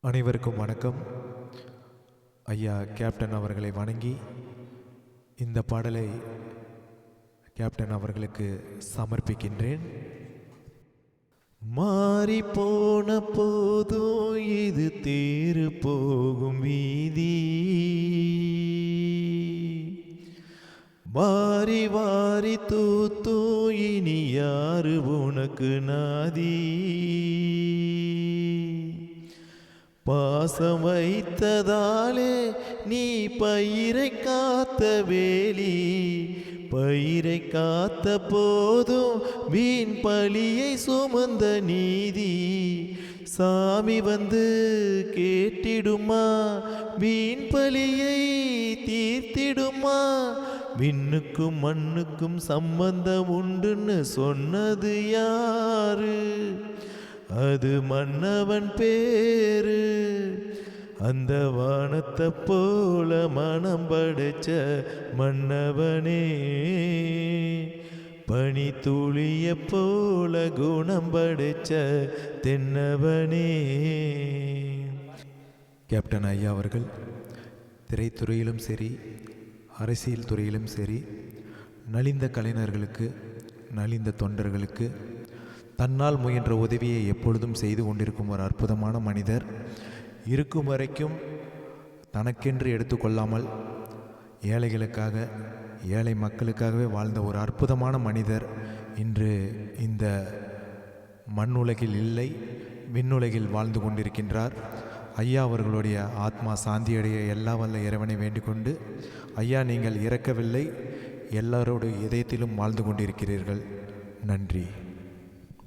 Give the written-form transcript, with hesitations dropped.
அனைவருக்கும் வணக்கம். ஐயா கேப்டன் அவர்களை வணங்கி இந்த பாடலை கேப்டன் அவர்களுக்கு சமர்ப்பிக்கின்றேன். மாறி போன போதும் இது தேறு போகும் வீதி, வாரி வாரி தூத்தும் இனி யாரு உனக்கு நாதி, பாசம் வைத்ததாலே நீ பயிரை காத்த வேலி, பயிரை காத்த போதும் வீண் பழியை சுமந்த நீதி, சாமி வந்து கேட்டிடுமா வீண் பழியை தீர்த்திடுமா, விண்ணுக்கும் மண்ணுக்கும் சம்பந்தம் உண்டுன்னு சொன்னது யாரு, அது மன்னவன் பேரு, அந்த வானத்தை போல மனம் படைச்ச மன்னவனே, பனி துளிய போல குணம் படைச்ச தென்னவனே. கேப்டன் ஐயா அவர்கள் திரைத்துறையிலும் சரி அரசியல் துறையிலும் சரி நலிந்த கலைஞர்களுக்கு நலிந்த தொண்டர்களுக்கு தன்னால் முயன்ற உதவியை எப்பொழுதும் செய்து கொண்டிருக்கும் ஒரு அற்புதமான மனிதர். இருக்கும் வரைக்கும் தனக்கென்று எடுத்துக்கொள்ளாமல் ஏழைகளுக்காக ஏழை மக்களுக்காகவே வாழ்ந்த ஒரு அற்புதமான மனிதர் இன்று இந்த மண்ணுலகில் இல்லை, விண்ணுலகில் வாழ்ந்து கொண்டிருக்கின்றார். ஐயா அவர்களுடைய ஆத்மா சாந்தியடைய எல்லா வல்ல இறைவனை வேண்டிக் கொண்டு, ஐயா நீங்கள் இறக்கவில்லை, எல்லாரோட இதயத்திலும் வாழ்ந்து கொண்டிருக்கிறீர்கள். நன்றி.